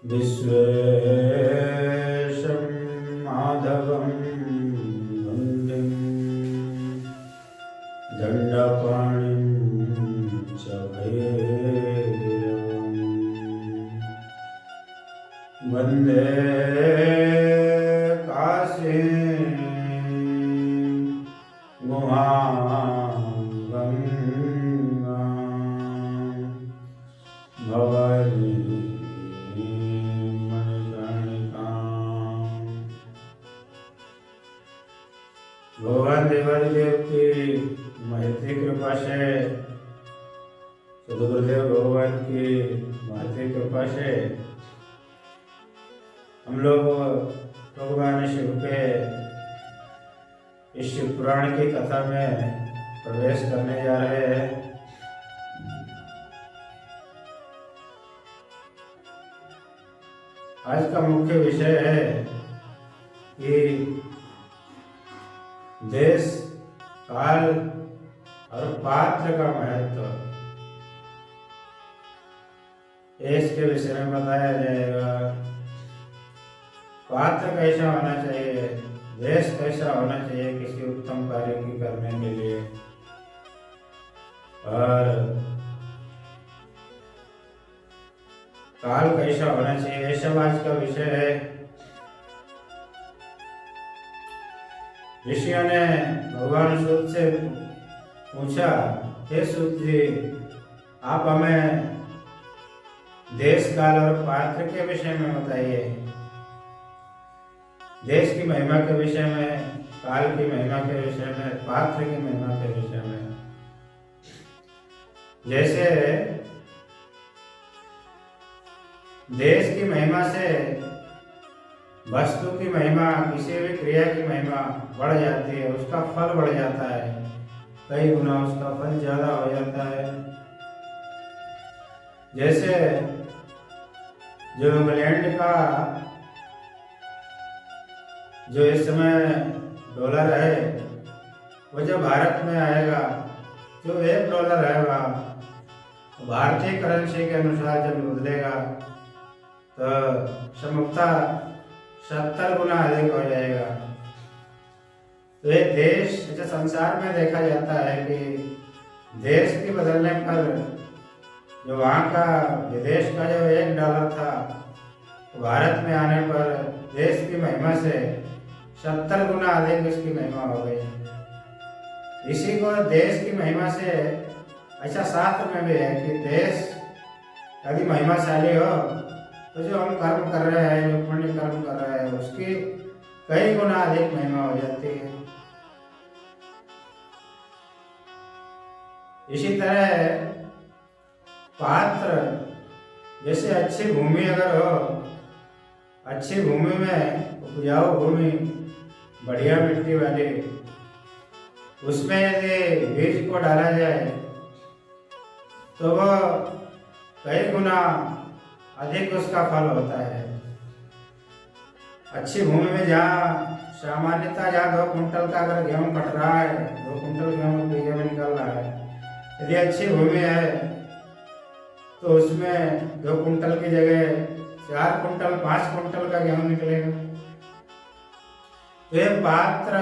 विश्वेशं माधवं वन्दें दण्डपाणिं च भैरवम् वन्दे काशीं गुहां गङ्गां भवानीं मणिकर्णिकाम्। भगवान देवादिदेव की महती कृपा से, सदगुरुदेव भगवान की महती कृपा से हम लोग भगवान शिव के इस शिव पुराण की कथा में प्रवेश करने जा रहे हैं। आज का मुख्य विषय है कि देश, काल और पात्र का महत्व। इसके विषय में बताया जाएगा। पात्र कैसा होना चाहिए, देश कैसा होना चाहिए किसी उत्तम कार्य की करने के लिए, और काल कैसा होना चाहिए, ये सब आज का विषय है। ऋषियों ने भगवान सूत से पूछा, हे सूत जी, आप हमें देश, काल और पात्र के विषय में बताइए। देश की महिमा के विषय में, काल की महिमा के विषय में, पात्र की महिमा के विषय में। जैसे देश की महिमा से वस्तु की महिमा, किसी भी क्रिया की महिमा बढ़ जाती है, उसका फल बढ़ जाता है, कई गुना उसका फल ज्यादा हो जाता है। जैसे जो इंग्लैंड का जो इस समय डॉलर है, वो जब भारत में आएगा, जो $1 रहेगा, भारतीय करेंसी के अनुसार जब बदलेगा तो समता 70 गुना अधिक हो जाएगा। तो ये देश, जैसे संसार में देखा जाता है कि देश के बदलने पर जो वहाँ का विदेश का जो $1 था, भारत में आने पर देश की महिमा से 70 गुना अधिक उसकी महिमा हो गई। इसी को देश की महिमा से, ऐसा शास्त्र में भी है कि देश यदि महिमाशाली हो तो जो हम कर्म कर रहे हैं, जो पुण्य कर्म कर रहे हैं, उसकी कई गुना अधिक महिमा हो जाती है। इसी तरह पात्र, जैसे अच्छी भूमि अगर हो, अच्छी भूमि में, उपजाऊ भूमि, बढ़िया मिट्टी वाली, उसमें यदि बीज को डाला जाए तो वो कई गुना अधिक उसका फल होता है। अच्छी भूमि में जहाँ सामान्यतः जहाँ 2 कुंटल का अगर गेहूँ कट रहा है, 2 कुंटल गेहूँ बीघे में निकल रहा है, यदि अच्छी भूमि है तो उसमें 2 कुंटल की जगह 4 कुंटल, 5 कुंटल का गेहूँ निकलेगा। तो ये पात्र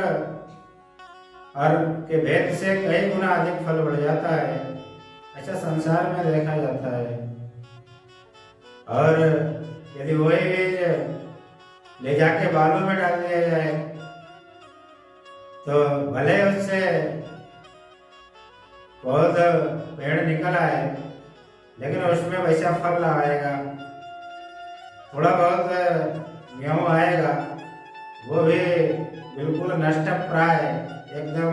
और के भेद से कई गुना अधिक फल बढ़ जाता है, ऐसा संसार में देखा जाता है। और यदि वही बीज ले जाके बालू में डाल दिया जाए तो भले उससे बहुत पेड़ निकल आए, लेकिन उसमें वैसा फल ना आएगा। थोड़ा बहुत गेहूँ आएगा, वो भी बिल्कुल नष्ट प्राय, एकदम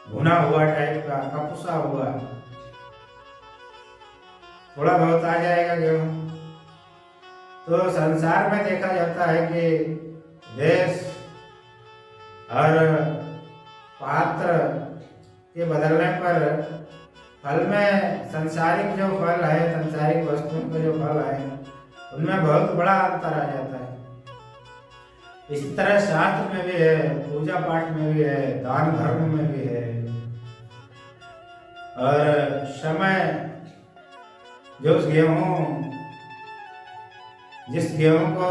भुना हुआ टाइप का, कपुसा हुआ, थोड़ा बहुत आ जाएगा गेहूँ। तो संसार में देखा जाता है कि देश और पात्र के बदलने पर फल में, संसारिक जो फल है, संसारिक वस्तुओं के जो फल है, उनमें बहुत बड़ा अंतर आ जाता है। इस तरह शास्त्र में भी है, पूजा पाठ में भी है, दान धर्म में भी है। और समय जो उस गेहूँ जिस गेहूं को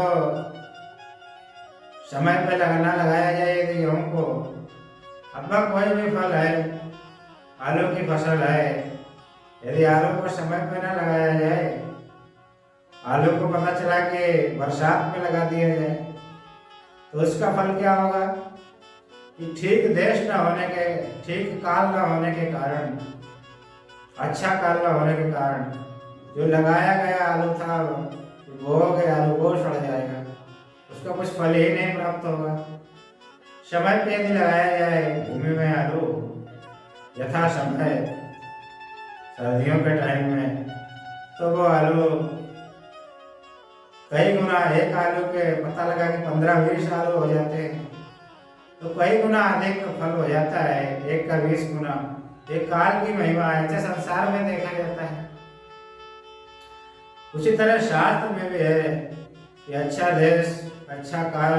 समय पे लगाया जाए, यदि गेहूं को अथवा कोई भी फल है, आलू की फसल है, यदि आलू को समय पे न लगाया जाए, आलू को पता चला कि बरसात में लगा दिया जाए, तो उसका फल क्या होगा कि ठीक देश न होने के, ठीक काल न होने के कारण, अच्छा काल न होने के कारण जो लगाया गया आलू था वो गया आलू वो सड़ जाएगा, उसका कुछ फल ही नहीं प्राप्त होगा। समय पे यदि लगाया जाए भूमि में आलू यथा समय सर्दियों के टाइम में, तो वो आलू कई गुना, एक आलू के पता लगा कि 15-20 आलू हो जाते हैं, तो कई गुना अधिक फल हो जाता है, 1 का 20 गुना। एक काल की महिमा है, ऐसे संसार में देखा जाता है। उसी तरह शास्त्र में भी है कि अच्छा देश, अच्छा काल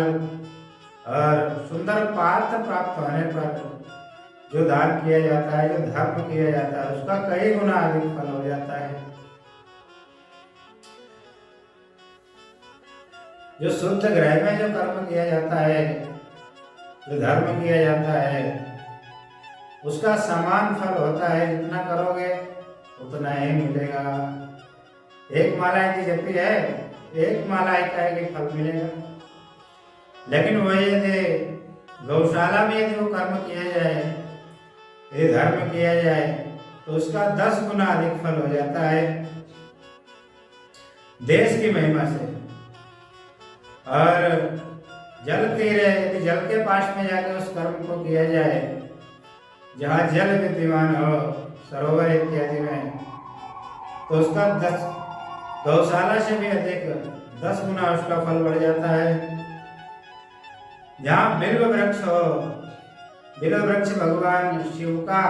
और सुंदर पात्र प्राप्त होने पर जो दान किया जाता है, जो धर्म किया जाता है, उसका कई गुना अधिक फल हो जाता है। जो शुद्ध ग्रह में जो कर्म किया जाता है, जो धर्म किया जाता है, उसका समान फल होता है। जितना करोगे उतना ही मिलेगा। एक माला यदि जपी है, एक माला का एक फल मिलेगा। लेकिन वही यदि गौशाला में यदि वो कर्म किया जाए, यदि धर्म किया जाए, तो उसका 10 गुना अधिक फल हो जाता है देश की महिमा से। और जल तीरे, यदि जल के पास में जाकर उस कर्म को किया जाए, जहाँ जल विद्यमान हो, सरोवर इत्यादि में, तो उसका 10 गौशाला से भी अधिक 10 गुना उसका फल बढ़ जाता है। जहाँ बिल्व वृक्ष हो, बिल्व वृक्ष भगवान शिव का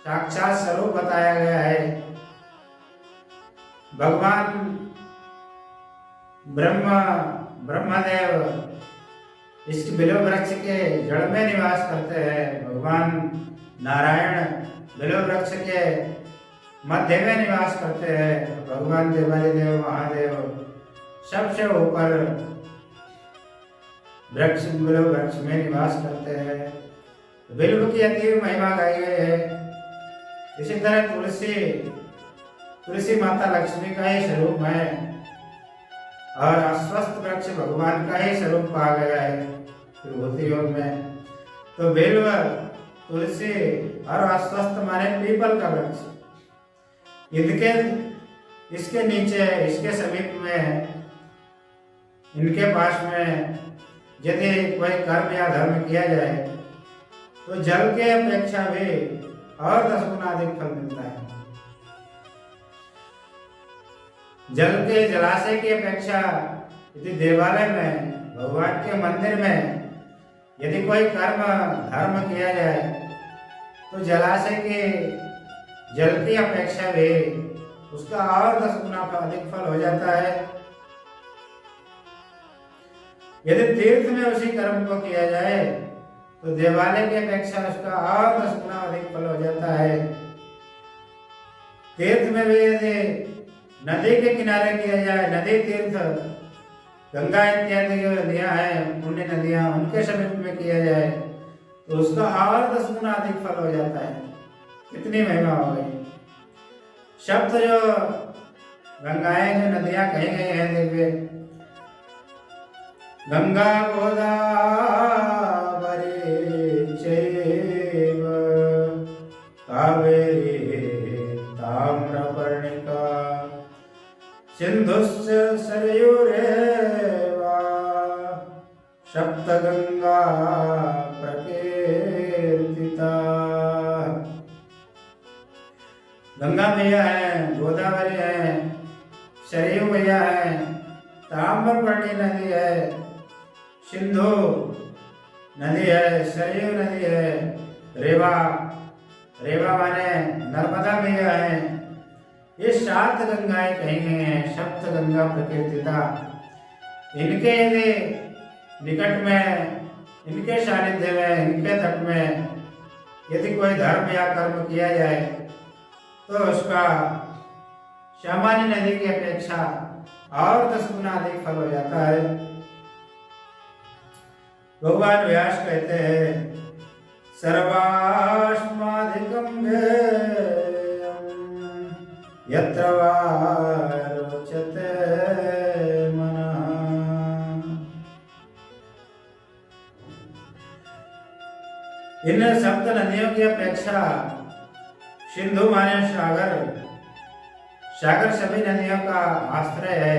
साक्षात स्वरूप बताया गया है। भगवान ब्रह्मदेव इस बिल्व वृक्ष के जड़ में निवास करते हैं। भगवान नारायण बिल्व वृक्ष के मध्य में निवास करते हैं। भगवान देवादिदेव महादेव सबसे ऊपर वृक्ष, बिल्व वृक्ष में निवास करते हैं। बिल्व की अति महिमा गाई गई है। इसी तरह तुलसी माता लक्ष्मी का ही स्वरूप है और अस्वस्थ वृक्ष भगवान का ही स्वरूप कहा गया है विभूति योग में। तो बिल्व, तुलसी और अस्वस्थ माने पीपल का वृक्ष, इसके नीचे, इसके समीप में, इनके पास में यदि कोई कर्म या धर्म किया जाए तो जल के अपेक्षा भी और 10 गुना अधिक फल मिलता है। जल के, जलाशय की अपेक्षा यदि देवालय में, भगवान के मंदिर में यदि कोई कर्म धर्म किया जाए तो जलाशय के जल की अपेक्षा भी उसका और 10 गुना अधिक फल हो जाता है। यदि तीर्थ में उसी कर्म को किया जाए तो देवालय की अपेक्षा उसका और 10 गुना अधिक फल हो जाता है। तीर्थ में भी यदि नदी के किनारे किया जाए, नदी तीर्थ, गंगा इत्यादि जो नदियां हैं, पुण्य नदियां, उनके समीप में किया जाए तो उसका और 10 गुना अधिक फल हो जाता है। कितनी महिमा हो गई। शब्द जो गंगाएं, जो नदियां कही गई हैं दिव्य, गंगा गोदावरी चैव कावेरी ताम्रपर्णिका सिंधुश्च सरयुरेवा सप्तगंगा प्रकीर्तिता। गंगा मैया है, गोदावरी है, सरयू मैया है, ताम्रपर्णी नदी है, सिंधु नदी है, सरयू नदी है, रेवा माने नर्मदा मैया है। ये 7 गंगाएं कही गई हैं, सप्त गंगा प्रकीर्तिता। इनके यदि निकट में, इनके सानिध्य में, इनके तट में यदि कोई धर्म या कर्म किया जाए तो उसका सामान्य नदी की अपेक्षा और 10 गुना अधिक फल हो जाता है। भगवान व्यास कहते हैं सर्वास्माधिकं ज्ञेयं यत्र वा रोचते मनः। इन सप्त नदियों की अपेक्षा सिंधु माने सागर, सागर सभी नदियों का आश्रय है।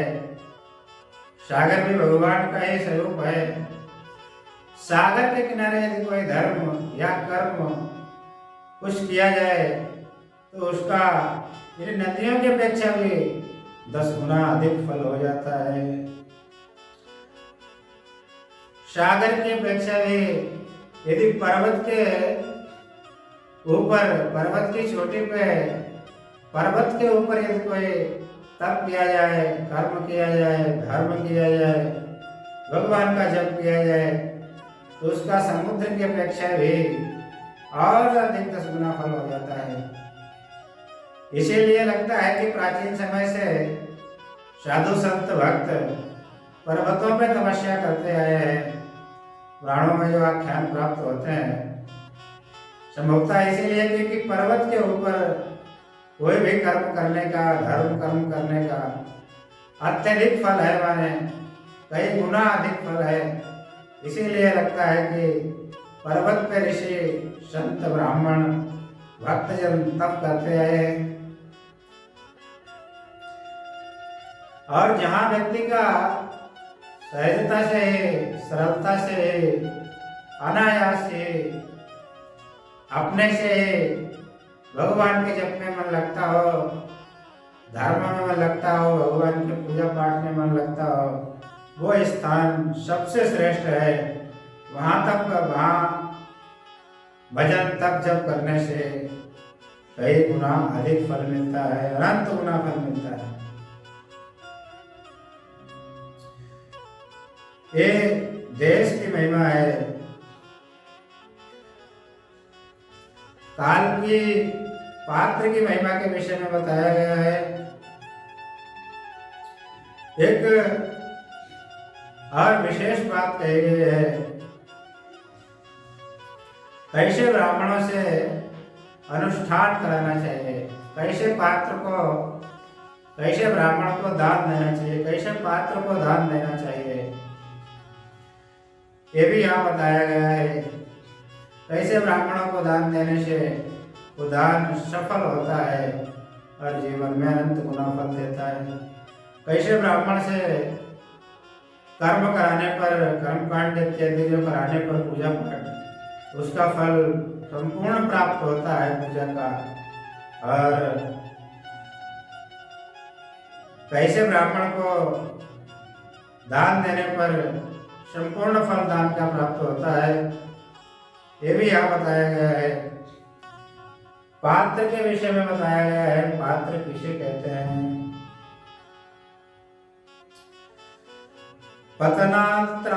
सागर भी भगवान का ही स्वरूप है। सागर के किनारे यदि कोई धर्म या कर्म कुछ किया जाए तो उसका इन नदियों की अपेक्षा भी 10 गुना अधिक फल हो जाता है। सागर की अपेक्षा भी यदि पर्वत के ऊपर, पर्वत की चोटी पे, पर्वत के ऊपर यदि कोई तप किया जाए, कर्म किया जाए, धर्म किया जाए, भगवान का जप किया जाए तो उसका समुद्र की अपेक्षा भी और अधिक 10 गुना फल हो जाता है। इसीलिए लगता है कि प्राचीन समय से साधु संत भक्त पर्वतों पे तपस्या करते आए हैं। पुराणों में जो आख्यान प्राप्त होते हैं संभवतः इसीलिए क्योंकि पर्वत के ऊपर कोई भी कर्म करने का, धर्म कर्म करने का अत्यधिक फल है, माने कई गुना अधिक फल है। इसीलिए लगता है कि पर्वत पे ऋषि, संत, ब्राह्मण, भक्तजन तप करते आए हैं। और जहाँ व्यक्ति का सहजता से, सरलता से, अनायास से, अपने से भगवान के जप में मन लगता हो, धर्म में मन लगता हो, भगवान के पूजा पाठ में मन लगता हो, वो स्थान सबसे श्रेष्ठ है। वहाँ भजन तप जप करने से कई गुना अधिक फल मिलता है, अनंत गुना फल मिलता है। ये देश की महिमा है। काल की पात्र की महिमा के विषय में बताया गया है। एक और विशेष बात कही गई है, कैसे ब्राह्मणों से अनुष्ठान कराना चाहिए, कैसे पात्र को, कैसे ब्राह्मण को दान देना चाहिए, कैसे पात्र को दान देना चाहिए, ये भी यहाँ बताया गया है। कैसे ब्राह्मणों को दान देने से वो दान सफल होता है और जीवन में अनंत गुना फल देता है। कैसे ब्राह्मण से कर्म कराने पर, कर्मकांड इत्यादि जो कराने पर पूजा पाठ, उसका फल संपूर्ण प्राप्त होता है पूजा का। और कैसे ब्राह्मण को दान देने पर संपूर्ण फल दान का प्राप्त होता है, ये भी यहाँ बताया गया है। पात्र के विषय में बताया गया है। पात्र किसे कहते हैं? पतनात्रायत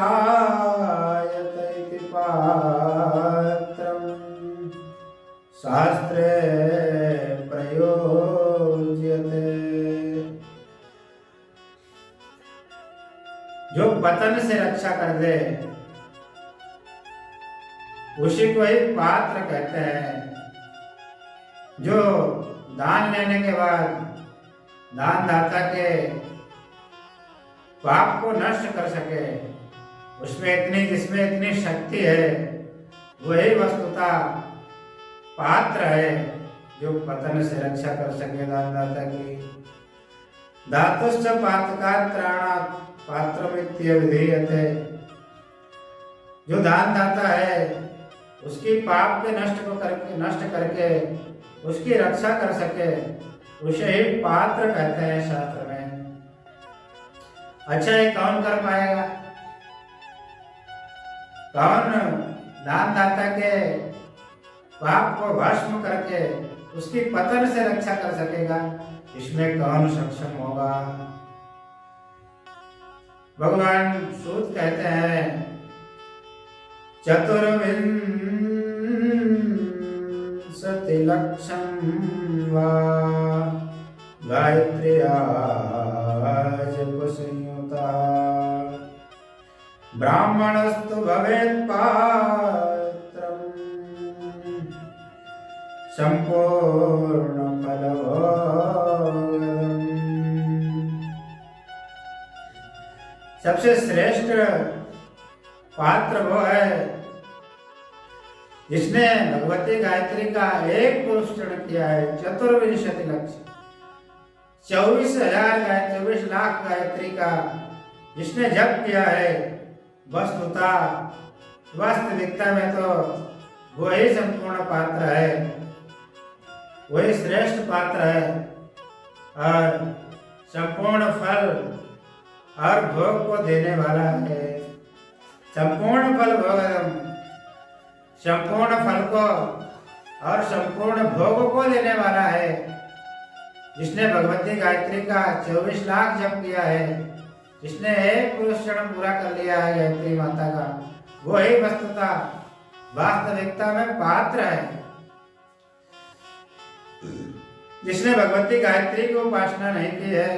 इति पात्रं शास्त्रे प्रयोज्यते। जो पतन से रक्षा कर दे उसी को ही पात्र कहते हैं। जो दान लेने के बाद दानदाता के पाप को नष्ट कर सके, जिसमें इतनी शक्ति है, वही वस्तुतः पात्र है जो पतन से रक्षा कर सके दानदाता की। धातुश्च पातकात्राणात् पात्रमित्यभिधीयते। जो दानदाता है उसकी पाप के नष्ट करके उसकी रक्षा कर सके, उसे ही पात्र कहते हैं शास्त्र में। अच्छा, ये कौन कर पाएगा? कौन दानदाता के पाप को भस्म करके उसकी पतन से रक्षा कर सकेगा? इसमें कौन सक्षम होगा? भगवान सूत कहते हैं, चतुर्विंशति लक्षं वा गायत्र्या जप ब्राह्मणस्तु भवेत् पात्रम् संपूर्ण फलभोगम्। सबसे श्रेष्ठ पात्र वो है जिसने भगवती गायत्री का एक पुरुषण किया है। चतुर्विंशति लक्ष्य 24 लाख गायत्री का जिसने जप किया है, वास्तविकता में तो वही संपूर्ण पात्र है, वही श्रेष्ठ पात्र है और संपूर्ण फल और भोग को देने वाला है। संपूर्ण फल भोगम, संपूर्ण फल को और संपूर्ण भोग को देने वाला है। जिसने भगवती गायत्री का 24 लाख जप किया है, जिसने एक पुरुषण पूरा कर लिया है गायत्री माता का, वो ही वस्तुतः वास्तविकता में पात्र है। जिसने भगवती गायत्री की उपासना नहीं की है,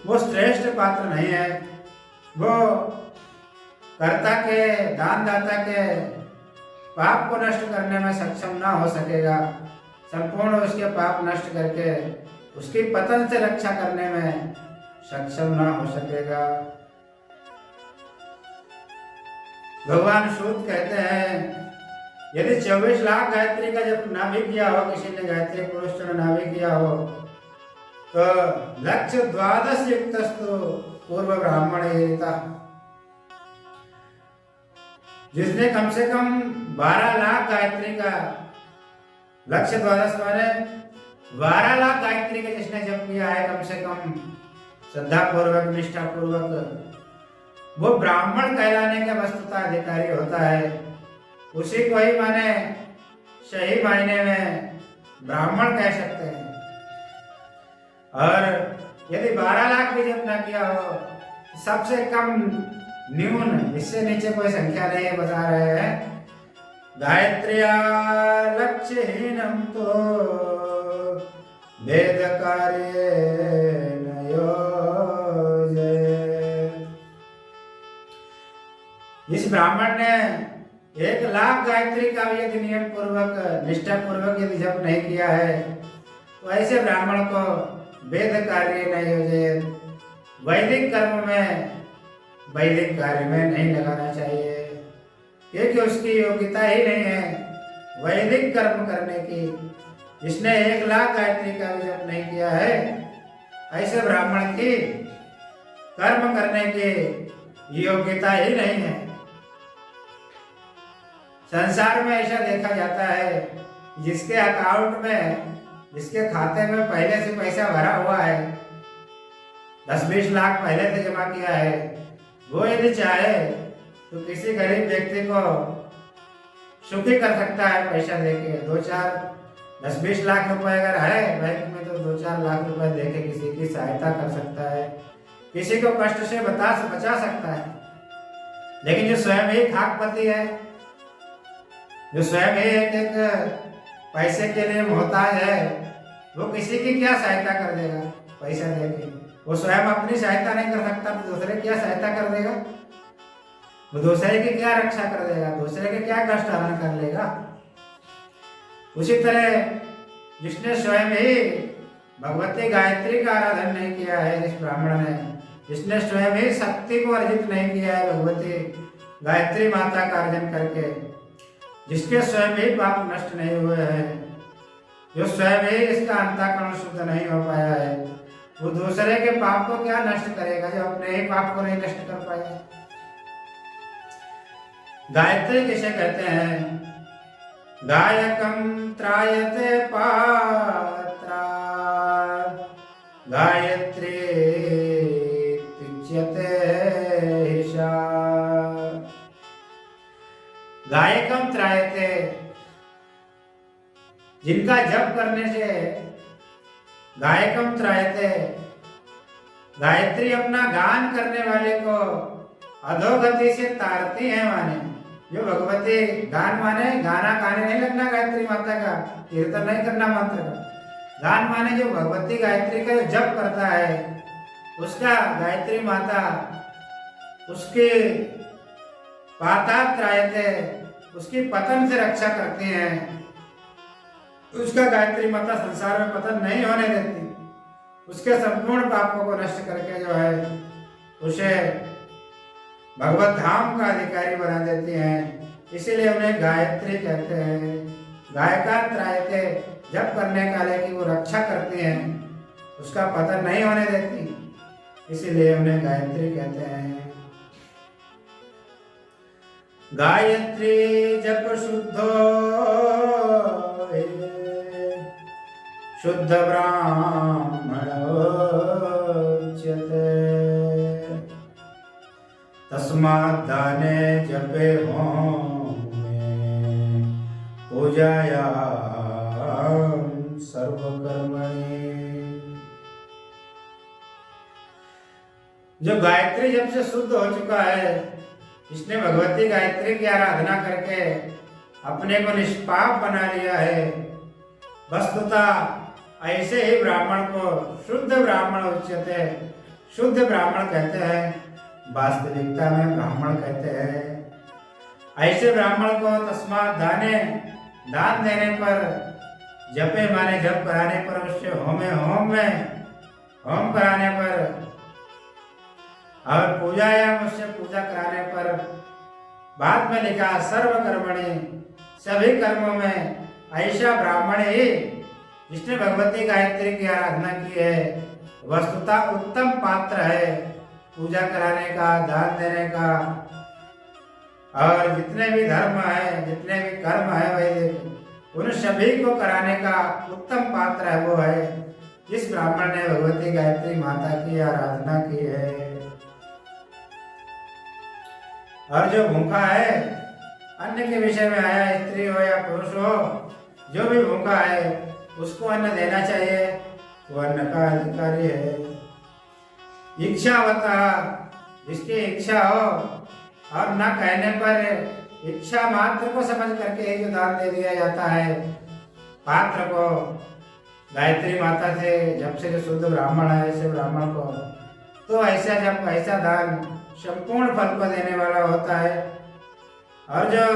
वो श्रेष्ठ पात्र नहीं है। वो कर्ता के, दानदाता के पाप को नष्ट करने में सक्षम ना हो सकेगा। संपूर्ण उसके पाप नष्ट करके उसकी पतन से रक्षा करने में सक्षम ना हो सकेगा। भगवान सूत कहते हैं, यदि 24 लाख गायत्री का जब ना भी किया हो, किसी ने गायत्री पुरुषण ना भी किया हो, तो लक्ष्य 12 युक्तस्तु पूर्व ब्राह्मण एता। जिसने कम से कम 12 लाख गायत्री का लक्ष्य 12 माने 12 लाख गायत्री का जिसने जप किया है कम से कम श्रद्धा पूर्वक, निष्ठा पूर्वक, वो ब्राह्मण कहलाने का वस्तुतः अधिकारी होता है। उसी को ही माने सही मायने में ब्राह्मण कह सकते हैं। और यदि 12 लाख भी जप न किया हो, सबसे कम न्यून, इससे नीचे कोई संख्या नहीं है, बता रहे हैं गायत्र्या लक्ष्यहीनम तो वेद कार्येन योजयेत्। इस ब्राह्मण ने 1 लाख गायत्री का भी यदि नियम पूर्वक, निष्ठा पूर्वक यदि जप नहीं किया है, तो ऐसे ब्राह्मण को वेद कार्य नहीं योजयेत्, वैदिक कर्म में, वैदिक कार्य में नहीं लगाना चाहिए, क्योंकि उसकी योग्यता ही नहीं है वैदिक कर्म करने की। जिसने 1 लाख गायत्री का भी जप नहीं किया है, ऐसे ब्राह्मण की कर्म करने की योग्यता ही नहीं है। संसार में ऐसा देखा जाता है, जिसके अकाउंट में, जिसके खाते में पहले से पैसा भरा हुआ है, 10-20 लाख पहले से जमा किया है, वो यदि चाहे तो किसी गरीब व्यक्ति को सुखी कर सकता है पैसा देके। 10-20 लाख रुपए अगर है बैंक में, तो 2-4 लाख रुपए देके किसी की सहायता कर सकता है, किसी को कष्ट से बचा सकता है। लेकिन जो स्वयं ही खाकपति है, जो स्वयं ही एक पैसे के लिए मोहताज है, वो किसी की क्या सहायता कर देगा पैसा देके? वो स्वयं अपनी सहायता नहीं कर सकता तो दूसरे की क्या सहायता कर देगा? वो दूसरे की क्या रक्षा कर देगा? दूसरे के क्या कष्ट हरण कर लेगा? उसी तरह जिसने स्वयं ही भगवती गायत्री का आराधन नहीं किया है, जिस ब्राह्मण ने, जिसने स्वयं ही शक्ति को अर्जित नहीं किया है भगवती गायत्री माता का अर्जन करके, जिसके स्वयं ही पाप नष्ट नहीं हुए हैं, जो स्वयं ही इसका अंतःकरण शुद्ध नहीं हो पाया है, वो दूसरे के पाप को क्या नष्ट करेगा जो अपने ही पाप को नहीं नष्ट कर पाया? गायत्री किसे कहते हैं? गायकम त्रायते पात्रा गायत्री तुच्यते हिषा। गायकम त्रायते, जिनका जप करने से, गायकम त्रायते, गायत्री अपना गान करने वाले को अधोगति से तारती है। माने जो भगवती गान, माने गाना गाने नहीं लगना गायत्री माता का, कीर्तन नहीं करना मंत्र का। गान माने जो भगवती गायत्री का जप करता है, उसका गायत्री माता उसके पातात्रायते, उसकी पतन से रक्षा करती हैं। उसका गायत्री माता संसार में पतन नहीं होने देती, उसके संपूर्ण पापों को नष्ट करके जो है उसे भगवत धाम का अधिकारी बना देती हैं। इसीलिए उन्हें गायत्री कहते हैं। गायका त्रायते, जप करने काले की वो रक्षा करती हैं, उसका पतन नहीं होने देती, इसीलिए उन्हें गायत्री कहते हैं। गायत्री जप शुद्धो शुद्ध ब्राह्मण उच्यते, तस्मात् दाने जपे होमे पूजायां सर्वकर्मणि। जो गायत्री जप से शुद्ध हो चुका है, जिसने भगवती गायत्री की आराधना करके अपने को निष्पाप बना लिया है, वस्तुतः ऐसे ही ब्राह्मण को शुद्ध ब्राह्मण उच्यते, शुद्ध ब्राह्मण कहते हैं। वास्तविकता में ब्राह्मण कहते हैं। ऐसे ब्राह्मण को तस्मात् दाने, दान देने पर, जपे माने जप कराने पर, उससे होमे होम में होम कराने पर, और पूजा या मुझसे पूजा कराने पर, बाद में लिखा सर्व कर्मणि, सभी कर्मों में ऐसा ब्राह्मण ही जिसने भगवती गायत्री की आराधना की है, वस्तुतः उत्तम पात्र है पूजा कराने का, दान देने का, और जितने भी धर्म है, जितने भी कर्म है वैदिक, उन सभी को कराने का उत्तम पात्र है वो है जिस ब्राह्मण ने भगवती गायत्री माता की आराधना की है। और जो भूखा है, अन्न के विषय में आया, स्त्री हो या पुरुष हो, जो भी भूखा है उसको अन्न देना चाहिए, वो अन्न का अधिकारी है। इच्छावता, जिसकी इच्छा हो और न कहने पर इच्छा मात्र को समझ करके ही जो दान दे दिया जाता है पात्र को, गायत्री माता से जब से जो शुद्ध ब्राह्मण है ऐसे ब्राह्मण को, तो ऐसा जब ऐसा दान संपूर्ण फल को देने वाला होता है। और जो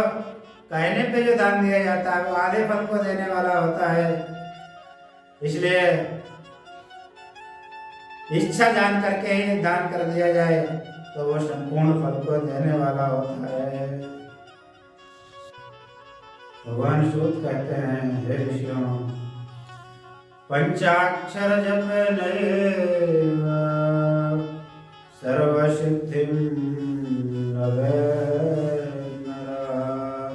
कहने पे जो दान दिया जाता है वो आधे फल को देने वाला होता है। इसलिए इच्छा जान करके ही दान कर दिया जाए तो वो संपूर्ण फल को देने वाला होता है। भगवान सूत कहते हैं, हे ऋषियों, पंचाक्षर जप नैव सर्वसिद्धिं लभेत् नरः,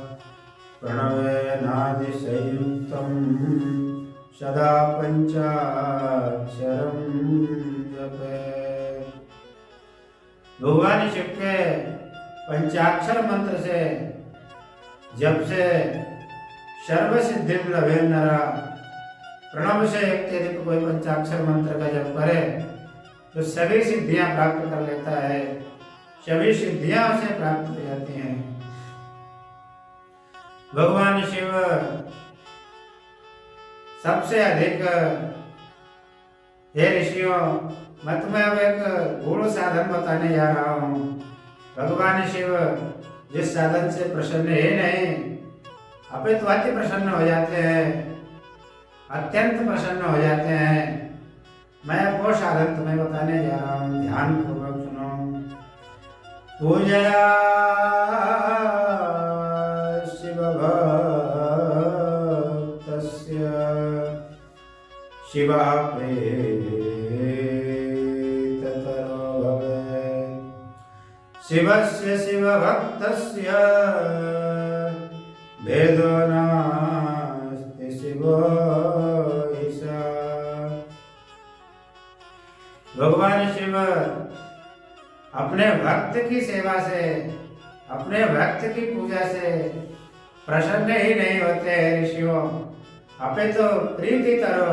प्रणवेनादि संयुक्तं सदा पंचाक्षरं जपेत्। भगवान शिव के पंचाक्षर मंत्र से जप से सर्व सिद्धि लभे नरा, प्रणव से यदि कोई पंचाक्षर मंत्र का जप करे तो सभी सिद्धियां प्राप्त कर लेता है, सभी सिद्धियां उसे प्राप्त हो जाती हैं। भगवान शिव सबसे अधिक, हे ऋषियों, मैं तुम्हें अब एक गूढ़ साधन बताने जा रहा हूँ। भगवान शिव जिस साधन से प्रसन्न ही नहीं अपितु अति प्रसन्न हो जाते हैं, अत्यंत प्रसन्न हो जाते हैं, मैं वो साधन तुम्हें बताने जा रहा हूँ, ध्यान पूर्वक सुनो। पूजया शिव भक्तस्य शिवः प्रीततरो भवेत्, शिवस्य शिवभक्तस्य भेदो नास्ति शिवो ईशा। भगवान शिव अपने भक्त की सेवा से, अपने भक्त की पूजा से प्रसन्न ही नहीं होते हैं ऋषियों, अपितु प्रीति तरो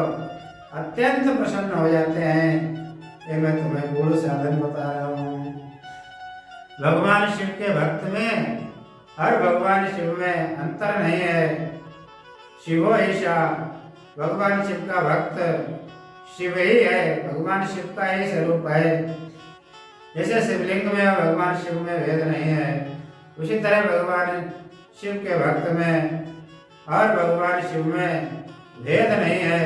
अत्यंत प्रसन्न हो जाते हैं। ये मैं तुम्हें गूढ़ साधन बता रहा हूँ। भगवान शिव के भक्त में और भगवान शिव में अंतर नहीं है। शिवो ईशा, भगवान शिव का भक्त शिव ही है, भगवान शिव का ही स्वरूप है। जैसे शिवलिंग में और भगवान शिव में भेद नहीं है, उसी तरह भगवान शिव के भक्त में और भगवान शिव में भेद नहीं है।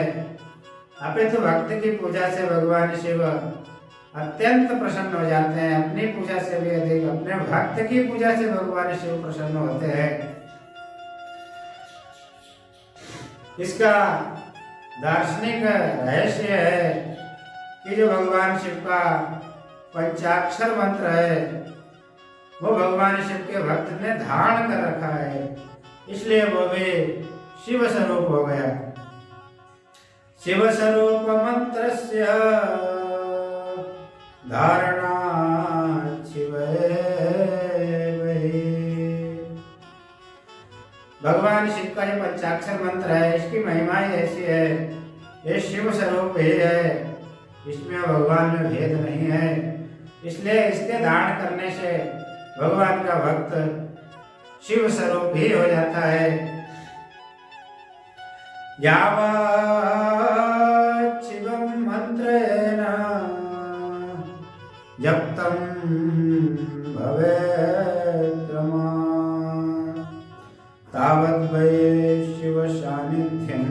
अपितु भक्त की पूजा से भगवान शिव अत्यंत प्रसन्न हो जाते हैं। अपनी पूजा से भी अधिक अपने भक्त की पूजा से भगवान शिव प्रसन्न होते हैं। इसका दार्शनिक रहस्य है कि जो भगवान शिव का पंचाक्षर मंत्र है वो भगवान शिव के भक्त ने धारण कर रखा है, इसलिए वो भी शिव स्वरूप हो गया। शिव स्वरूप मंत्रस्य धारणा शिवे वही। भगवान शिव का जो पंचाक्षर मंत्र है इसकी महिमा ही ऐसी है, ये शिव स्वरूप ही है, इसमें भगवान में भेद नहीं है। इसलिए इसके धारण करने से भगवान का भक्त शिव स्वरूप ही हो जाता है। यावत् शिवं मंत्रेण जप्तं भवेत् रमा तावत् वै शिव सान्निध्यं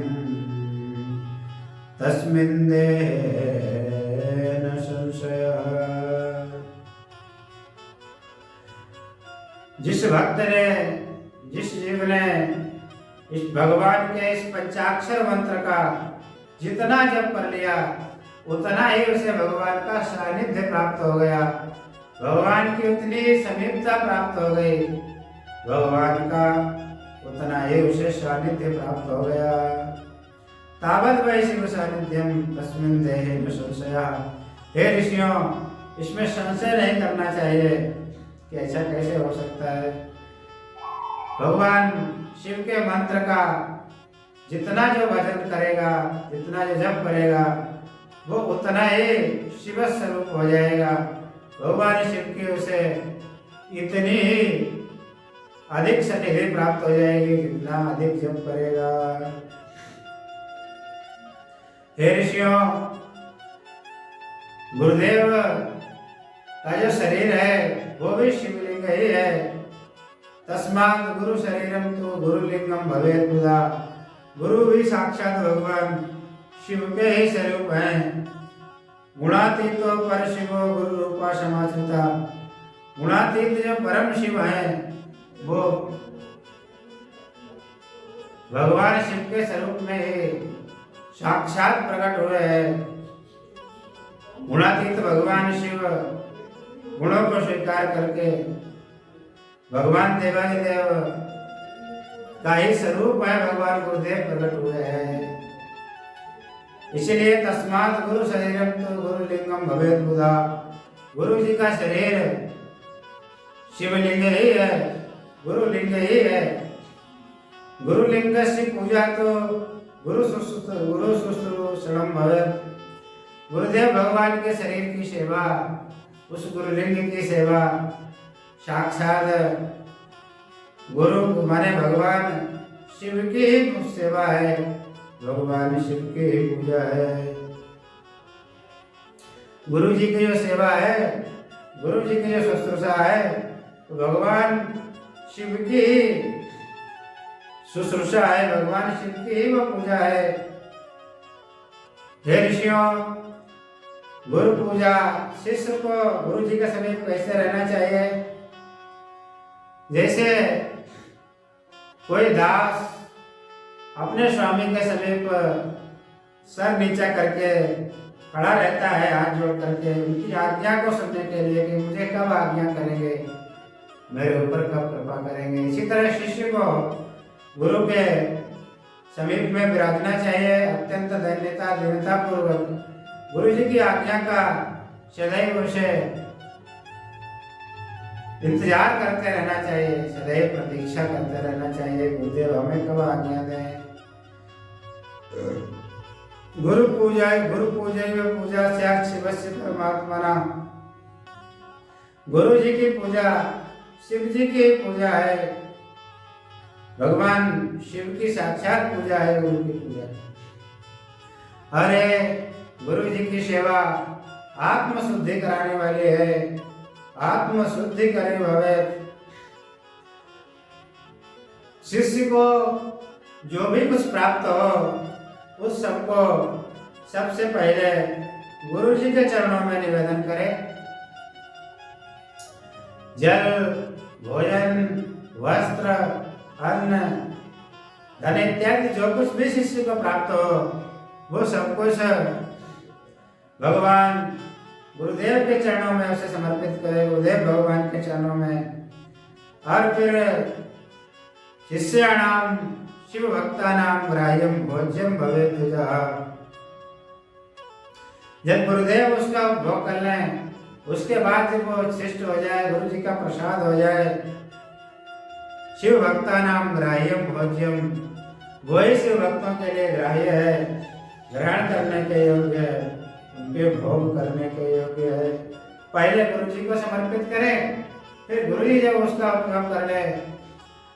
तस्मिन् देहे न संशयः। जिस भक्त ने, जिस जीव ने इस भगवान के इस पंचाक्षर मंत्र का जितना जप कर लिया उतना ही उसे भगवान का सानिध्य प्राप्त हो गया, भगवान की उतनी समीपता प्राप्त हो गई, भगवान का उतना ही उसे सानिध्य प्राप्त हो गया। तावत् वै शिव सानिध्यम तस्मिन् देहे न संशयः। हे ऋषियों, इसमें संशय नहीं करना चाहिए कि ऐसा कैसे हो सकता है। भगवान शिव के मंत्र का जितना जो भजन करेगा, जितना जो जप करेगा, वो उतना ही शिव स्वरूप हो जाएगा। भगवान शिव की उसे इतनी ही अधिक सन्निधि प्राप्त हो जाएगी जितना अधिक जप करेगा। हे ऋषियों, गुरुदेव का जो शरीर है वो भी शिवलिंग ही है। तस्मात् गुरु शरीरम तो गुरुलिंगम भवेत् बुधा। गुरु भी साक्षात भगवान शिव के ही स्वरूप हैं। गुणातीतो पर शिवो गुरु रूपा समाश्रिता। गुणातीत जो परम शिव हैं वो भगवान शिव के स्वरूप में ही साक्षात प्रकट हुए हैं। गुणातीत भगवान शिव गुणों को स्वीकार करके भगवान देवादिदेव का ही स्वरूप है भगवान गुरुदेव प्रकट हुए हैं। इसलिए तस्मात् गुरु शरीरम तो गुरुलिंगम भवेत् बुधा। गुरु जी का शरीर शिवलिंग ही है, गुरुलिंग ही है। गुरुलिंग से पूजा तो गुरु शुश्रूषणम भवेत्। गुरुदेव भगवान के शरीर की सेवा, उस गुरुलिंग की सेवा साक्षात गुरु माने भगवान शिव की ही सेवा है, भगवान शिव की ही पूजा है। गुरु जी की जो सेवा है, गुरु जी की जो शुश्रूषा है, तो भगवान शिव की ही शुश्रूषा है, भगवान शिव की ही वो पूजा है। हे ऋषियों, गुरु पूजा शिष्य को गुरु जी के समीप कैसे रहना चाहिए? जैसे कोई दास अपने स्वामी के समीप सर नीचा करके खड़ा रहता है, हाथ जोड़ करके उनकी आज्ञा को सुनने के लिए कि मुझे कब आज्ञा करेंगे, मेरे ऊपर कब कृपा करेंगे। इसी तरह शिष्य को गुरु के समीप में विराजना चाहिए, अत्यंत दैन्यता दीनता पूर्वक गुरु जी की आज्ञा का सदैव उसे इंतजार करते रहना चाहिए, सदैव प्रतीक्षा करते रहना चाहिए, गुरुदेव हमें कब आज्ञा दें। गुरु पूजा साक्षात् शिवस्य परमात्मना। गुरु जी की पूजा शिव जी की पूजा है, भगवान शिव की साक्षात पूजा है गुरु की पूजा। अरे गुरु जी की सेवा आत्म शुद्धि कराने वाली है। आत्म शुद्धि करे भवे। शिष्य को जो भी कुछ प्राप्त हो उस सबको सबसे पहले गुरु जी के चरणों में निवेदन करे। जल, भोजन, वस्त्र, अन्न, धन इत्यादि जो कुछ भी शिष्य को प्राप्त हो वो सब कुछ भगवान गुरुदेव के चरणों में उसे समर्पित करे, गुरुदेव भगवान के चरणों में। और फिर शिष्याणाम शिव भक्तानाम ग्राह्यम भोज्यम भवेत् द्विजः। जब गुरुदेव उसका उपभोग कर लें उसके बाद जब वो शिष्ट हो जाए, गुरु जी का प्रसाद हो जाए, शिव भक्तानाम ग्राह्यम भोज्यम, वही शिव भक्तों के लिए ग्राह्य है, ग्रहण करने के योग्य है, उनके भोग करने के योग्य है। पहले गुरु जी को समर्पित करें, फिर गुरु जी जब उसका उपयोग कर ले,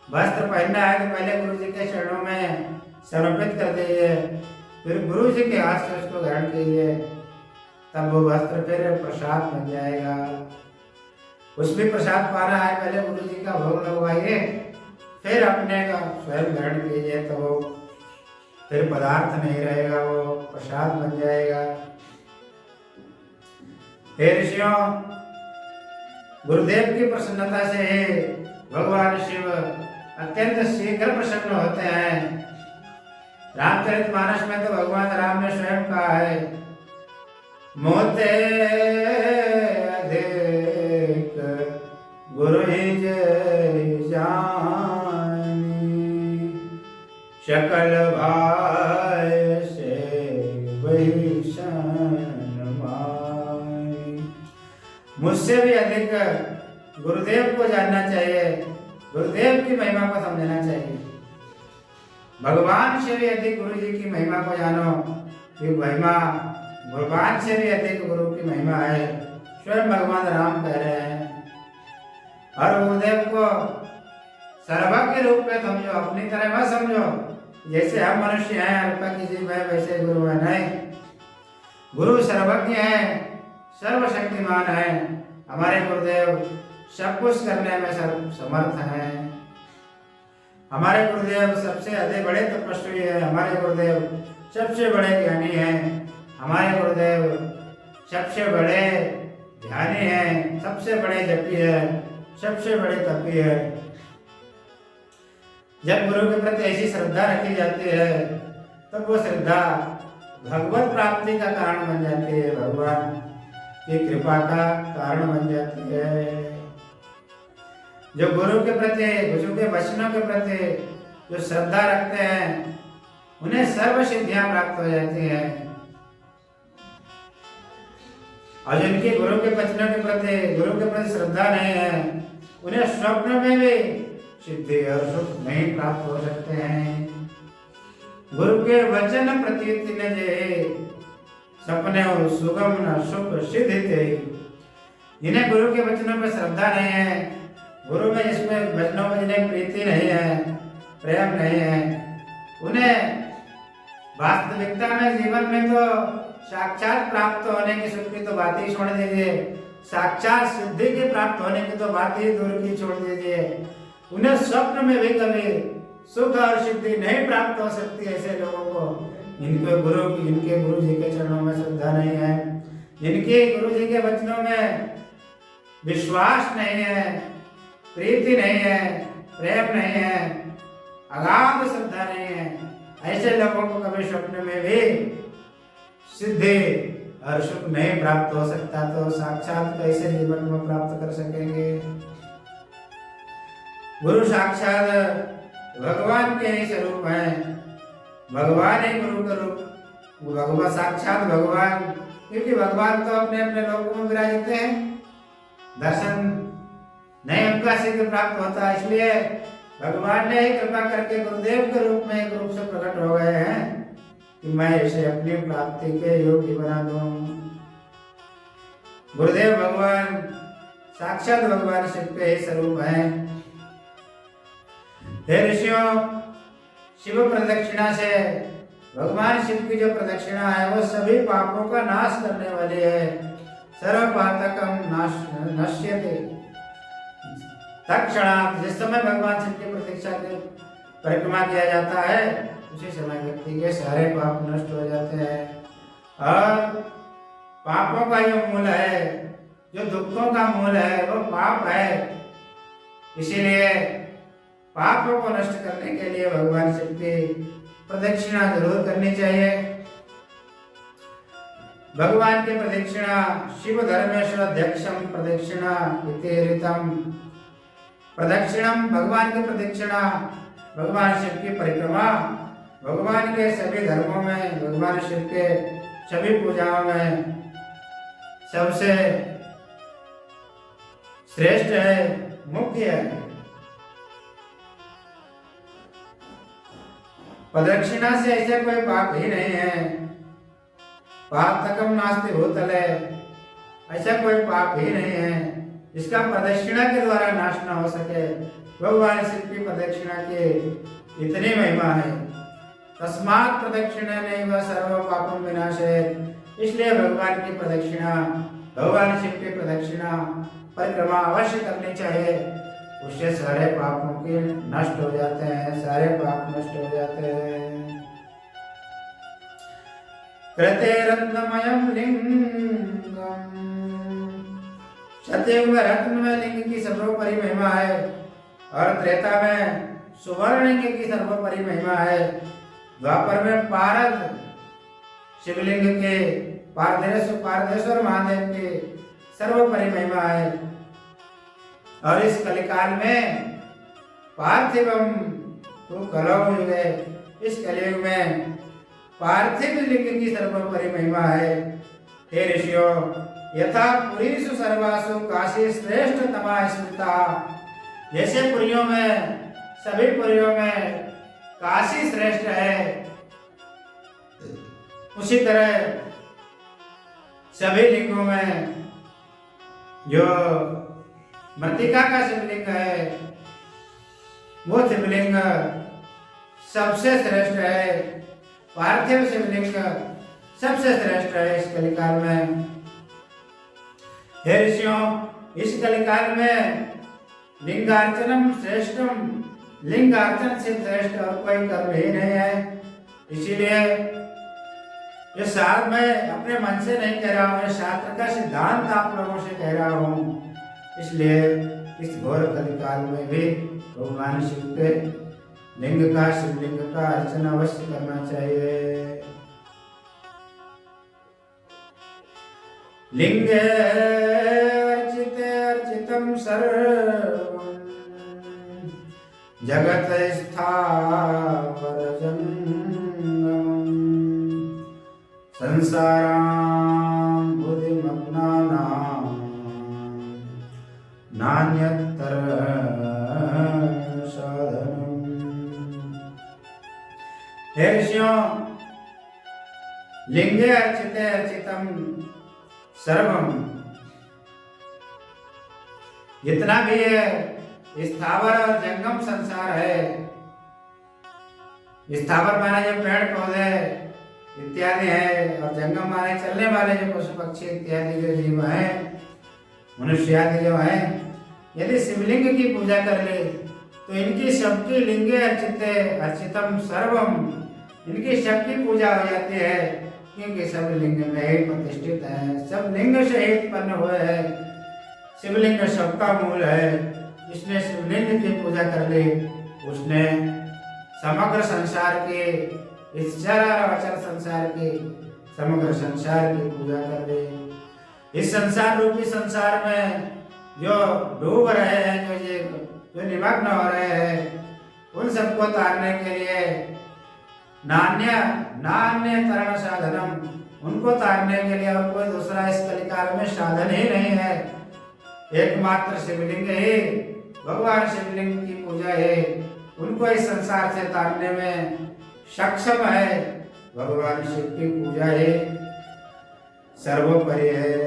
वस्त्र पहनना है तो पहले गुरु जी के चरणों में समर्पित कर दीजिए, फिर गुरु जी के हाथ से उसको ग्रहण कीजिए, तब वो वस्त्र फिर प्रसाद बन जाएगा। उसमें प्रसाद पाना है, पहले गुरु जी का भोग लगवाइए, फिर अपने का स्वयं ग्रहण कीजिए, तो वो फिर पदार्थ नहीं रहेगा, वो प्रसाद बन जाएगा। हे ऋषियों, गुरुदेव की प्रसन्नता से भगवान शिव अत्यंत शीघ्र प्रसन्न होते हैं। रामचरितमानस में तो भगवान राम ने स्वयं कहा है, मोते अधिक गुरु ही जानी, शकल भाई से वही सन मानी। मुझसे भी अधिक गुरुदेव को जानना चाहिए, गुरुदेव की महिमा को समझना चाहिए। भगवान से भी अधिक गुरु जी की महिमा को जानो, कि महिमा भगवान से भी अधिक गुरु की महिमा है, स्वयं भगवान राम कह रहे हैं। और गुरुदेव को सर्वज्ञ रूप में समझो, अपनी तरह मत समझो जैसे हम मनुष्य हैं, अल्पा की जीव है, वैसे गुरु है नहीं। गुरु सर्वज्ञ है, सर्वशक्तिमान है। हमारे गुरुदेव सब कुछ करने में समर्थ हैं। हमारे गुरुदेव सबसे अधिक बड़े तपस्वी है, हमारे गुरुदेव सबसे बड़े ज्ञानी हैं, हमारे गुरुदेव सबसे बड़े ध्यानी हैं, सबसे बड़े जपी है, सबसे बड़े तपी है। जब गुरु के प्रति ऐसी श्रद्धा रखी जाती है तब वो श्रद्धा भगवत प्राप्ति का कारण बन जाती है, भगवान की कृपा का कारण बन जाती है। जो गुरु के प्रति, गुरु के वचनों के प्रति जो श्रद्धा रखते हैं उन्हें सर्व सिद्धियां प्राप्त हो जाती हैं। और जिनके गुरु के वचनों के प्रति श्रद्धा नहीं है, उन्हें स्वप्न में भी सिद्धि और सुख नहीं प्राप्त हो सकते हैं। गुरु के वचन प्रतीति ने जे सपने और सुगम न सुख सिद्धि थे। जिन्हें गुरु के वचनों में श्रद्धा नहीं है, गुरु में जिसमें वचनों में जिन्हें प्रीति नहीं है, प्रेम नहीं है, उन्हें वास्तविकता में जीवन में तो साक्षात प्राप्त होने की सुख की तो बात ही छोड़ दीजिए, साक्षात सिद्धि के प्राप्त होने की तो बात ही दूर की छोड़ दीजिए। उन्हें स्वप्न में भी कभी सुख और सिद्धि नहीं प्राप्त हो सकती। ऐसे लोगों को जिनके गुरु जी के चरणों में श्रद्धा नहीं है, जिनके गुरु जी के वचनों में विश्वास नहीं है, प्रीति नहीं है, प्रेम नहीं है, अगाध श्रद्धा नहीं है, ऐसे लोगों को कभी स्वप्न में भी सिद्धि और सुख नहीं प्राप्त हो सकता, तो साक्षात कैसे जीवन में प्राप्त कर सकेंगे। गुरु साक्षात भगवान के ही स्वरूप हैं, भगवान ही गुरु का रूप, भगवान साक्षात भगवान, क्योंकि भगवान तो अपने अपने लोकों में विराजित हैं, दर्शन नहीं उनका सिद्ध प्राप्त होता, इसलिए भगवान ने ही कृपा करके गुरुदेव के रूप में एक रूप से प्रकट हो गए हैं कि मैं इसे अपनी प्राप्ति के योग्य बना दूं। गुरुदेव भगवान साक्षात भगवान शिव के ही स्वरूप हैं। हे ऋषियों, शिव प्रदक्षिणा से भगवान शिव की जो प्रदक्षिणा है वो सभी पापों का नाश करने वाली है, सर्वपातकम नश्यते। तत्क्षणात् जिस समय भगवान शिव की प्रतीक्षा की परिक्रमा किया जाता है उसी समय व्यक्ति के सारे पाप नष्ट हो जाते हैं। और पापों का जो मूल है, जो दुखों का मूल है, वो पाप है। इसीलिए पापों को नष्ट करने के लिए भगवान शिव की प्रदक्षिणा जरूर करनी चाहिए। भगवान की प्रदक्षिणा शिव धर्मेश्वर अध्यक्षम प्रदक्षिणा इतिरितम। प्रदक्षिणम भगवान की प्रदक्षिणा, भगवान शिव की परिक्रमा भगवान के सभी धर्मों में, भगवान शिव के सभी पूजाओं में सबसे श्रेष्ठ है, मुख्य है। प्रदक्षिणा से ऐसा कोई पाप ही नहीं है। पाप तकम नास्ति भूतले, ऐसा कोई पाप ही नहीं है जिसका प्रदक्षिणा के द्वारा नाश न हो सके। भगवान शिव की प्रदक्षिणा की इतनी महिमा है। तस्मात् प्रदक्षिणा नैव सर्व पापम विनाशयेत्। इसलिए भगवान की प्रदक्षिणा, भगवान शिव की प्रदक्षिणा परिक्रमा अवश्य करनी चाहिए। उससे सारे पापों के नष्ट हो जाते हैं, सारे पाप नष्ट हो जाते हैं। कृते रत्नमयम लिंगम। सतयुग में रत्नमय लिंग की सर्वोपरि महिमा है और त्रेता में सुवर्ण लिंग की सर्वोपरि महिमा है। द्वापर में पारद शिवलिंग के, पारदेश्वर महादेव के सर्वोपरि महिमा है। और इस कलिकाल में पार्थिवम तो कलौ युगे, इस कलयुग में पार्थिव लिंग की सर्वोपरि महिमा है। हे ऋषियों, यथा पुरीषु सर्वासु काशी श्रेष्ठ तमा स्मृता। जैसे पुरियों में, सभी पुरियों में काशी श्रेष्ठ है, उसी तरह सभी लिंगों में जो मृतिका का शिवलिंग है वो शिवलिंग सबसे श्रेष्ठ है। पार्थिव शिवलिंग सबसे श्रेष्ठ है इस कलिकाल में। हे ऋषियों, इस कलिकाल में लिंगार्चनम श्रेष्ठम, लिंगार्चन से श्रेष्ठ और कोई कर्म ही नहीं है। इसीलिए ये साथ मैं अपने मन से नहीं कह रहा हूँ, शास्त्र का सिद्धांत आप लोगों से कह रहा हूँ। इसलिए इस घोर कलिकाल में भी भगवान शिव के लिंग का, शिवलिंग का अर्चन अवश्य करना चाहिए। लिंगे अर्चिते अर्चितम सर्वं जगत स्थावर जंगमं संसारां बुद्धिमग्नानां नान्यतर साधनम्। हे ऋषियों, लिंगे अर्चिते अर्चितम सर्वम, जितना भी है स्थावर और जंगम संसार है। स्थावर माने जो पेड़ पौधे इत्यादि है, और जंगम माने चलने वाले जो पशु पक्षी इत्यादि जो जीव हैं, मनुष्य आदि जो हैं, यदि शिवलिंग की पूजा कर ले तो इनकी सबकी लिंगे अर्चिते अर्चितम सर्वम, इनकी सबकी पूजा हो जाती है, क्योंकि सब लिंग में ही प्रतिष्ठित है, सब लिंग से ही उत्पन्न हुए हैं। शिवलिंग सबका मूल है। इसने शिवलिंग की पूजा कर ली, उसने समग्र संसार के, इस चर और अचर संसार के, समग्र संसार की पूजा कर ली। इस संसार रूपी संसार में जो डूब रहे हैं, जो निमग्न हो रहे हैं, उन सबको तारने के लिए नान्य तरण साधनम, उनको तारने के लिए और कोई दूसरा इस कलिकाल में साधन ही नहीं है। एकमात्र शिवलिंग ही, भगवान शिवलिंग की पूजा है, उनको इस संसार से तारने में सक्षम है। भगवान शिव की पूजा है सर्वोपरि है।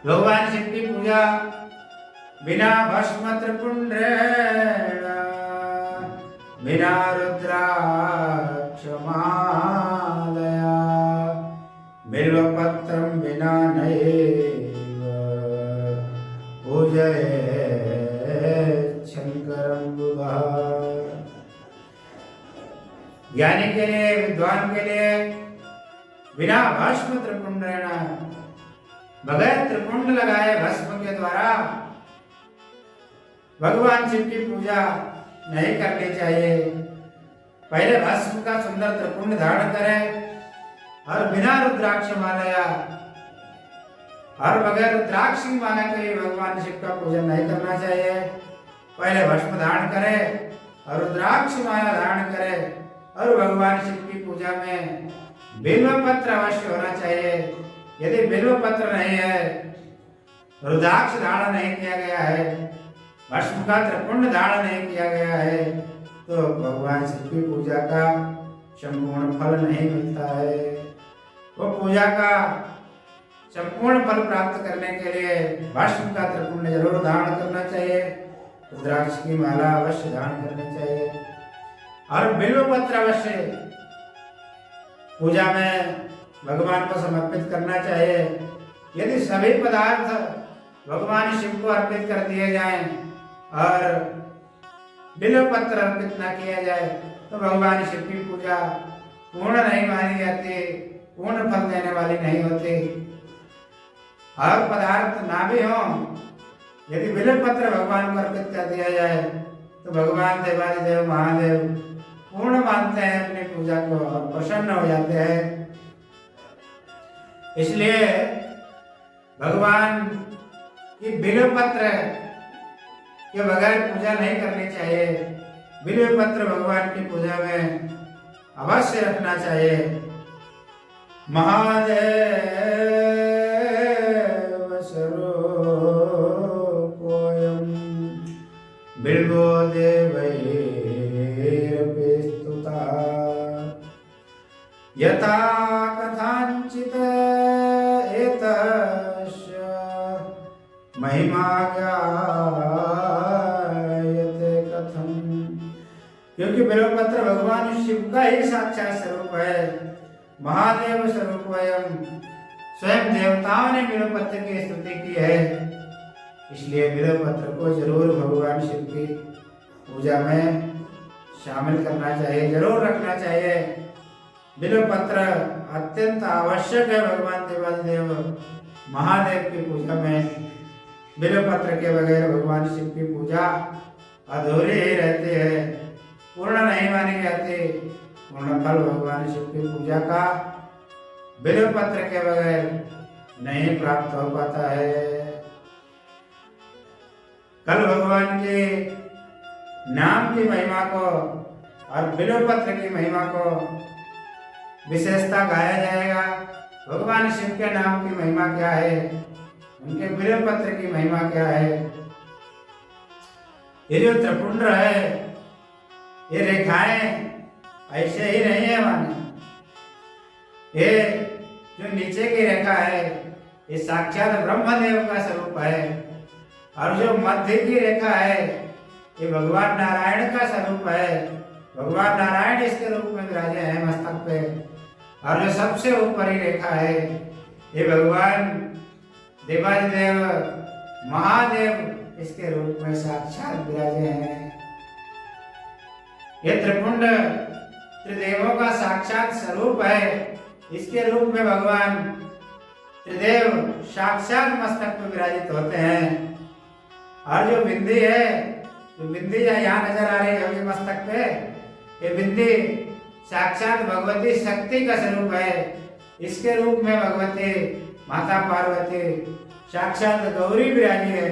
भगवान शिव की पूजा बिना भस्म त्रिपुंड्रेण, बिना रुद्राक्ष मालया, बिल्वपत्रम ज्ञानैव पूजयेत् शंकरं बुधः। ज्ञानी के लिए, विद्वान के लिए बिना भस्म त्रिपुंडेन, बगैर त्रिपुंड लगाए भस्म के द्वारा भगवान शिव की पूजा नहीं करनी चाहिए। पहले भस्म का सुंदर त्रिपुंड धारण करें और बिना रुद्राक्ष माला और बगैर रुद्राक्ष की माला के भगवान शिव का पूजन नहीं करना चाहिए। पहले भस्म धारण करें और रुद्राक्ष माला धारण करें और भगवान शिव की पूजा में बिल्व पत्र अवश्य होना चाहिए। यदि बिल्व पत्र नहीं है, रुद्राक्ष धारण नहीं किया गया है, भस्म का त्रिपुंड धारण नहीं किया गया है, तो भगवान शिव की पूजा का संपूर्ण फल नहीं मिलता है। वो पूजा का संपूर्ण फल प्राप्त करने के लिए भस्म का त्रिपुंड जरूर धारण करना चाहिए, रुद्राक्ष की माला अवश्य धारण करनी चाहिए और बिल्व पत्र अवश्य पूजा में भगवान को समर्पित करना चाहिए। यदि सभी पदार्थ भगवान शिव को अर्पित कर दिए जाएं और बिल्व पत्र अर्पित न किया जाए तो भगवान शिव की पूजा पूर्ण नहीं मानी जाती, पूर्ण फल देने वाली नहीं होती। और पदार्थ ना भी हो, यदि बिल्व पत्र भगवान को अर्पित कर दिया जाए तो भगवान देवादिदेव महादेव पूर्ण मानते हैं अपनी पूजा को और प्रसन्न हो जाते हैं। इसलिए भगवान की बिल्व पत्र के बगैर पूजा नहीं करनी चाहिए। बिल्व पत्र भगवान की पूजा में अवश्य रखना चाहिए। महादेव स्वरूपोऽयं बिल्वो देवैरपि यथा कथांचित एतस्य महिमा ज्ञायते कथम। क्योंकि बिल्वपत्र भगवान शिव का ही साक्षात स्वरूप है, महादेव स्वरूपोऽयं। स्वयं देवताओं ने बिल्वपत्र की स्तुति की है, इसलिए बिल्वपत्र को जरूर भगवान शिव की पूजा में शामिल करना चाहिए, जरूर रखना चाहिए। बिल्वपत्र अत्यंत आवश्यक है भगवान देवादिदेव महादेव की पूजा में। बिल्वपत्र के बगैर भगवान शिव की पूजा अधूरी ही रहती है, पूर्ण नहीं मानी जाती। पूर्ण फल भगवान शिव की पूजा का बिल्वपत्र के बगैर नहीं प्राप्त हो पाता है। कल भगवान के नाम की महिमा को और बिल्वपत्र की महिमा को विशेषता गाया जाएगा। भगवान शिव के नाम की महिमा क्या है, उनके बिल्वपत्र की महिमा क्या है। ये जो त्रिपुंड है, ये रेखाएं ऐसे ही नहीं है माने। ये जो नीचे की रेखा है, ये साक्षात ब्रह्मदेव का स्वरूप है और जो मध्य की रेखा है, ये भगवान नारायण का स्वरूप है। भगवान नारायण इसके रूप में विराजे हैं मस्तक पे। और जो सबसे ऊपरी रेखा है, ये भगवान देवादिदेव महादेव इसके रूप में साक्षात विराजे हैं। ये त्रिपुंड त्रिदेवों का साक्षात स्वरूप है। इसके रूप में भगवान त्रिदेव साक्षात मस्तक पर विराजित होते हैं। और जो बिंदी है, जो बिंदी यहाँ नजर आ रही है अभी मस्तक पे, ये बिंदी साक्षात भगवती शक्ति का स्वरूप है। इसके रूप में भगवती माता पार्वती साक्षात गौरी विराजी है।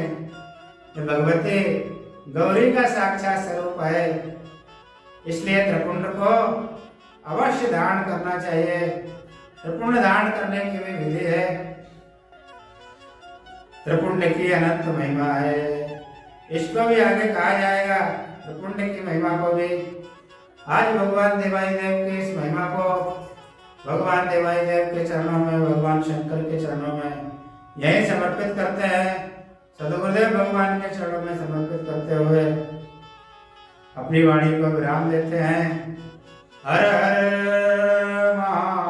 ये भगवती गौरी का साक्षात स्वरूप है। इसलिए त्रिपुंड को अवश्य धारण करना चाहिए। त्रिपुंड धारण करने की भी विधि है। त्रिपुंड की अनंत महिमा है, इसको भी आगे कहा जाएगा। त्रिपुंड की महिमा को भी आज भगवान देवादिदेव की इस महिमा को भगवान देवादिदेव के चरणों में, भगवान शंकर के चरणों में यही समर्पित करते हैं। सद्गुरुदेव भगवान के चरणों में समर्पित करते हुए अपनी वाणी को विराम देते हैं। हर हर महा